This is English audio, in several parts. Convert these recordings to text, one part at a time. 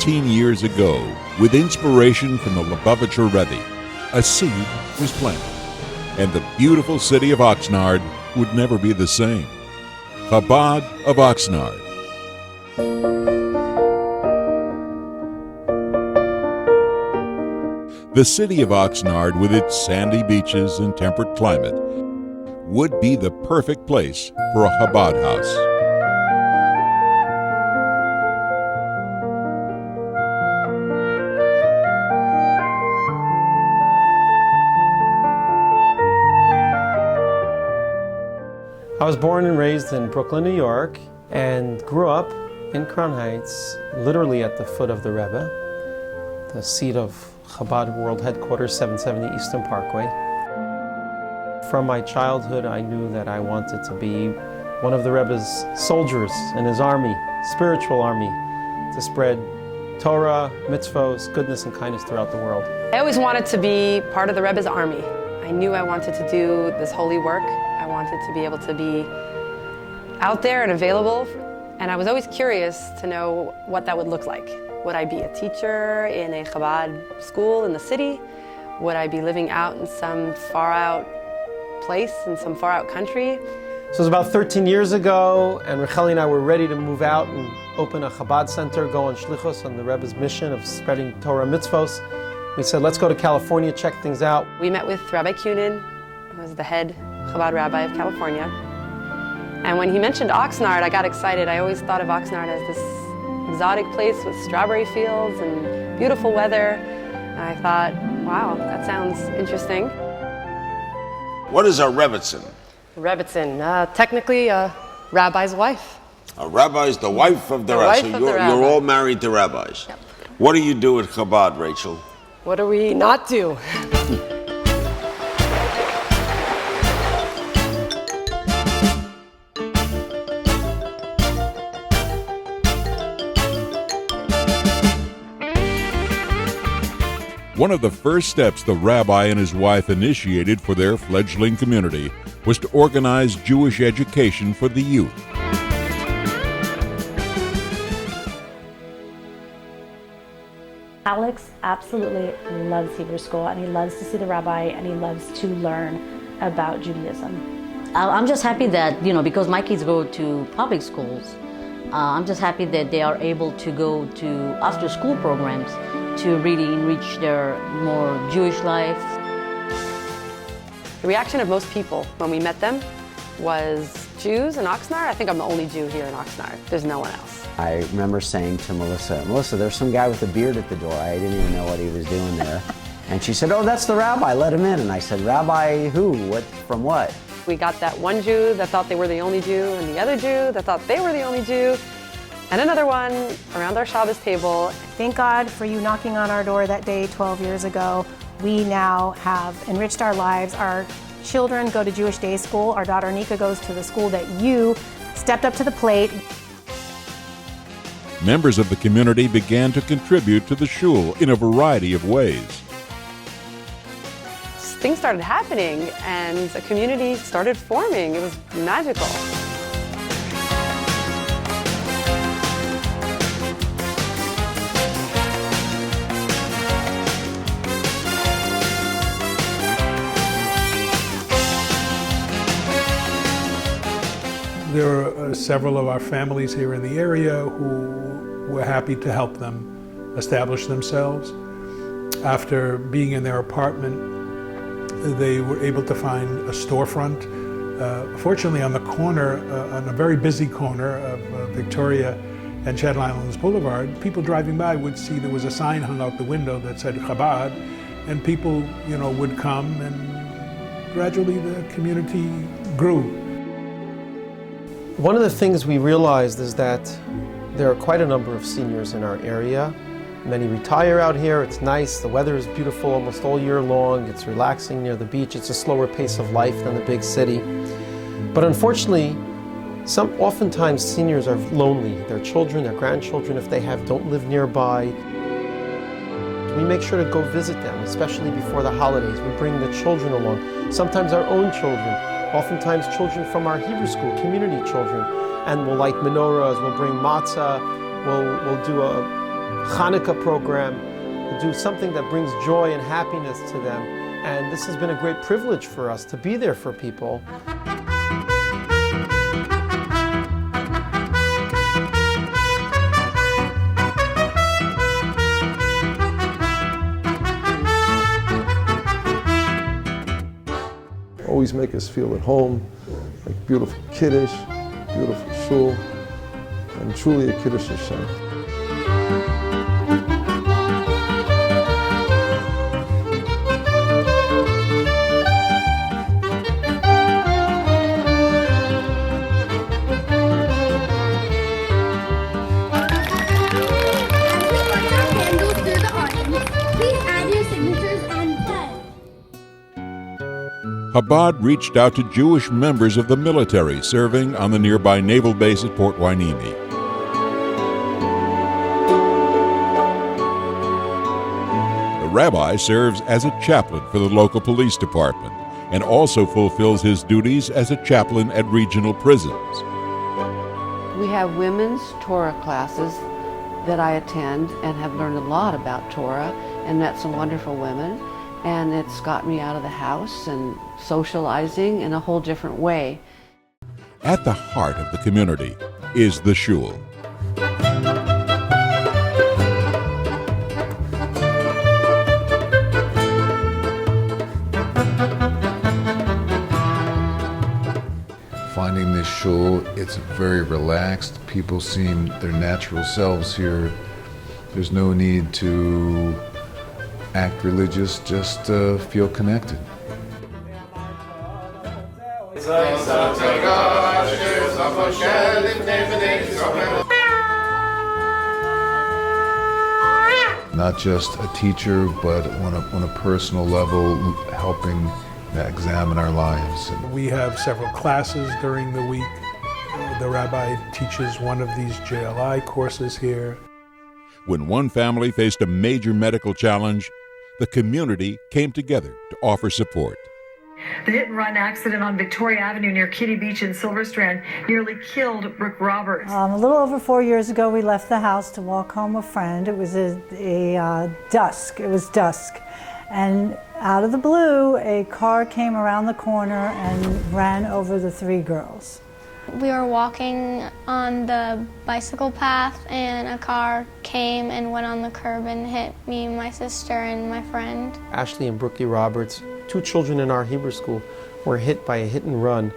13 years ago, with inspiration from the Lubavitcher Rebbe, a seed was planted, and the beautiful city of Oxnard would never be the same. Chabad of Oxnard. The city of Oxnard, with its sandy beaches and temperate climate, would be the perfect place for a Chabad house. I was born and raised in Brooklyn, New York, and grew up in Crown Heights, literally at the foot of the Rebbe, the seat of Chabad World Headquarters, 770 Eastern Parkway. From my childhood, I knew that I wanted to be one of the Rebbe's soldiers in his army, spiritual army, to spread Torah, mitzvahs, goodness and kindness throughout the world. I always wanted to be part of the Rebbe's army. I knew I wanted to do this holy work. I wanted to be able to be out there and available, and I was always curious to know what that would look like. Would I be a teacher in a Chabad school in the city? Would I be living out in some far out place, in some far out country? So it was about 13 years ago, and Racheli and I were ready to move out and open a Chabad center, go on Shlichus on the Rebbe's mission of spreading Torah mitzvos. We said, let's go to California, check things out. We met with Rabbi Kunin, who was the head Chabad rabbi of California. And when he mentioned Oxnard, I got excited. I always thought of Oxnard as this exotic place with strawberry fields and beautiful weather. And I thought, wow, that sounds interesting. What is a rebbitzin? Rebbitzin, technically a rabbi's wife. A rabbi is the wife of the rabbi. So you're all married to rabbis. Yep. What do you do at Chabad, Rachel? What do we not do? One of the first steps the rabbi and his wife initiated for their fledgling community was to organize Jewish education for the youth. Alex absolutely loves Hebrew school, and he loves to see the rabbi, and he loves to learn about Judaism. I'm just happy that, because my kids go to public schools, I'm just happy that they are able to go to after-school programs to really enrich their more Jewish life. The reaction of most people when we met them was Jews in Oxnard. I think I'm the only Jew here in Oxnard. There's no one else. I remember saying to Melissa, there's some guy with a beard at the door. I didn't even know what he was doing there. And she said, oh, that's the rabbi, let him in. And I said, rabbi who? What? From what? We got that one Jew that thought they were the only Jew, and the other Jew that thought they were the only Jew, and another one around our Shabbos table. Thank God for you knocking on our door that day 12 years ago. We now have enriched our lives. Our children go to Jewish day school. Our daughter Nika goes to the school that you stepped up to the plate. Members of the community began to contribute to the shul in a variety of ways. Things started happening and a community started forming. It was magical. There are several of our families here in the area who were happy to help them establish themselves. After being in their apartment, they were able to find a storefront. Fortunately, on the corner, on a very busy corner of Victoria and Chattel Islands Boulevard, people driving by would see there was a sign hung out the window that said Chabad, and people, would come, and gradually the community grew. One of the things we realized is that there are quite a number of seniors in our area. Many retire out here. It's nice. The weather is beautiful almost all year long. It's relaxing near the beach. It's a slower pace of life than the big city. But unfortunately, oftentimes seniors are lonely. Their children, their grandchildren, if they have, don't live nearby. We make sure to go visit them, especially before the holidays. We bring the children along, sometimes our own children, oftentimes children from our Hebrew school, community children. And we'll light menorahs, we'll bring matzah, we'll do a Hanukkah program, to do something that brings joy and happiness to them. And this has been a great privilege for us to be there for people. Always make us feel at home, like beautiful Kiddush, beautiful shul, and truly a Kiddush Hashem. Chabad reached out to Jewish members of the military serving on the nearby naval base at Port Hueneme. The rabbi serves as a chaplain for the local police department and also fulfills his duties as a chaplain at regional prisons. We have women's Torah classes that I attend and have learned a lot about Torah and met some wonderful women. And it's got me out of the house and socializing in a whole different way. At the heart of the community is the shul. Finding this shul, it's very relaxed. People seem their natural selves here. There's no need to act religious, just feel connected. Not just a teacher, but on a personal level, helping examine our lives. We have several classes during the week. The rabbi teaches one of these JLI courses here. When one family faced a major medical challenge, the community came together to offer support. The hit-and-run accident on Victoria Avenue near Kitty Beach in Silver Strand nearly killed Brooke Roberts. A little over 4 years ago, we left the house to walk home a friend. It was dusk. It was dusk. And out of the blue, a car came around the corner and ran over the 3 girls. We were walking on the bicycle path and a car came and went on the curb and hit me, my sister, and my friend. Ashley and Brookie Roberts, 2 children in our Hebrew school, were hit by a hit and run.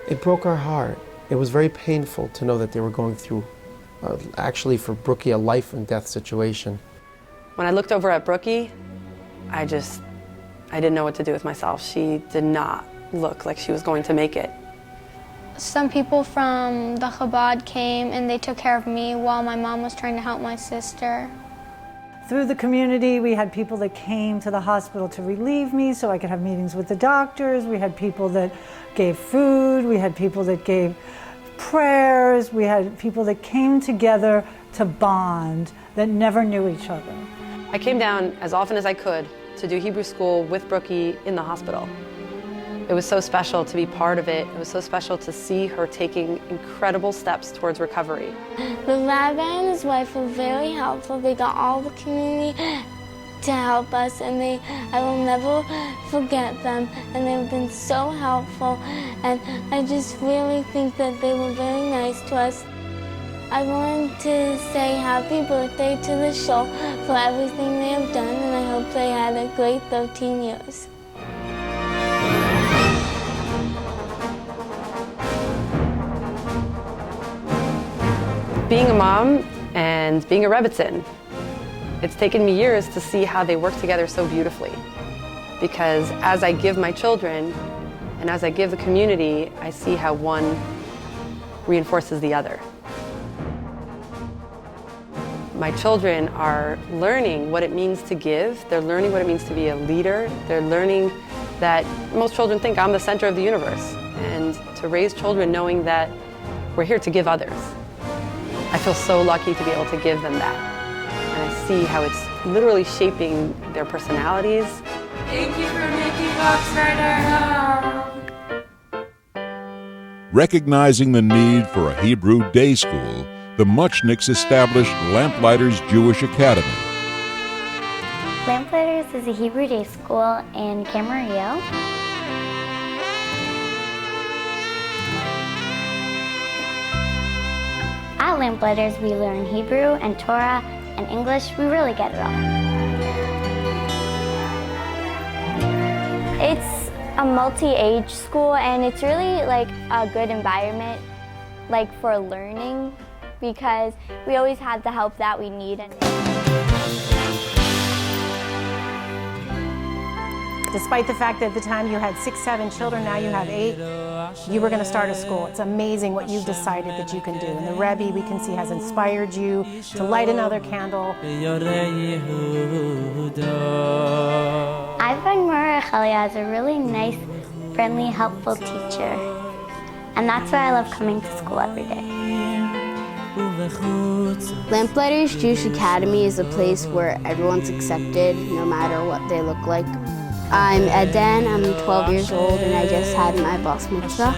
It broke our heart. It was very painful to know that they were going through, actually for Brookie, a life and death situation. When I looked over at Brookie, I didn't know what to do with myself. She did not look like she was going to make it. Some people from the Chabad came and they took care of me while my mom was trying to help my sister. Through the community, we had people that came to the hospital to relieve me so I could have meetings with the doctors. We had people that gave food. We had people that gave prayers. We had people that came together to bond that never knew each other. I came down as often as I could to do Hebrew school with Brookie in the hospital. It was so special to be part of it. It was so special to see her taking incredible steps towards recovery. The rabbi and his wife were very helpful. They got all the community to help us, and I will never forget them. And they've been so helpful, and I just really think that they were very nice to us. I wanted to say happy birthday to the show for everything they have done, and I hope they had a great 13 years. Being a mom and being a Rebbitzin, it's taken me years to see how they work together so beautifully. Because as I give my children and as I give the community, I see how one reinforces the other. My children are learning what it means to give. They're learning what it means to be a leader. They're learning that most children think I'm the center of the universe. And to raise children knowing that we're here to give others. I feel so lucky to be able to give them that. And I see how it's literally shaping their personalities. Thank you for making Oxnard our home. Recognizing the need for a Hebrew day school, the Muchniks established Lamplighters Jewish Academy. Lamplighters is a Hebrew day school in Camarillo. At Lamplighters, we learn Hebrew and Torah and English. We really get it all. It's a multi-age school, and it's really like a good environment like for learning, because we always have the help that we need. Despite the fact that at the time you had 6, 7 children, now you have 8, you were going to start a school. It's amazing what you've decided that you can do. And the Rebbe, we can see, has inspired you to light another candle. I find Mara Chalia as a really nice, friendly, helpful teacher. And that's why I love coming to school every day. Lamplighters Jewish Academy is a place where everyone's accepted, no matter what they look like. I'm Eden, I'm 12 years old, and I just had my bas mitzvah.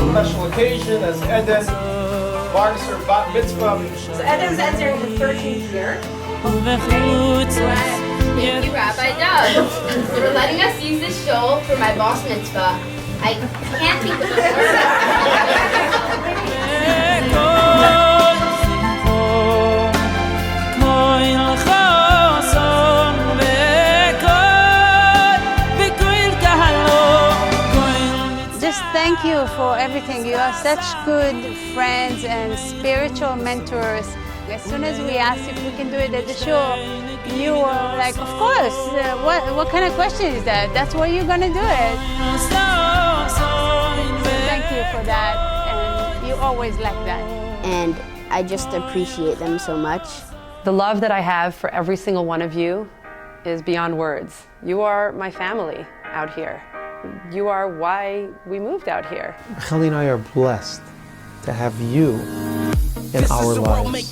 Special occasion as Eden marks her bat mitzvah. So Eden's entering her 13th year. Thank you, Rabbi Doug, for letting us use this shul for my bas mitzvah. I can't think of the Just thank you for everything. You are such good friends and spiritual mentors. As soon as we asked if we can do it at the shul, you were like, of course. What kind of question is that? That's where you're going to do it. Thank you for that, and you always like that. And I just appreciate them so much. The love that I have for every single one of you is beyond words. You are my family out here. You are why we moved out here. Chali and I are blessed to have you in our lives.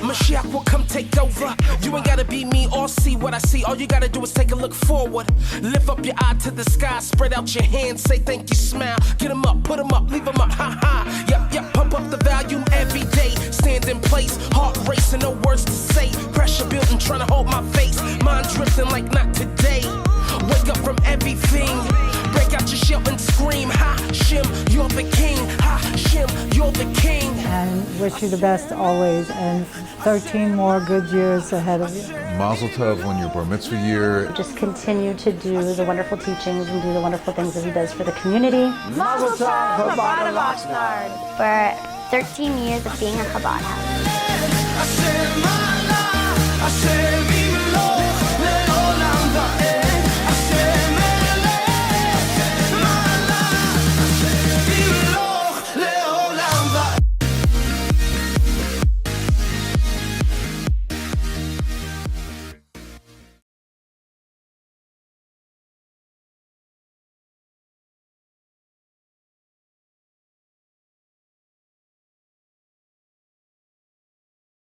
Mashiach will come take over. You ain't gotta be me or see what I see. All you gotta do is take a look forward. Lift up your eye to the sky, spread out your hands, say thank you, smile. Get 'em up, put 'em up, leave 'em up, ha ha. Yep, pump up the volume every day. Stand in place, heart racing, no words to say. Pressure building, trying to hold my face. Mind drifting like not today. Wake up from everything. Break out your shell and scream, Ha Shem, you're the king. Ha Shem, you're the king. And wish you the best always, and 13 more good years ahead of you. Mazel tov on your bar mitzvah year. Just continue to do the wonderful teachings and do the wonderful things that he does for the community. Mazel tov, Chabad of Oxnard, for 13 years of being a Chabad house.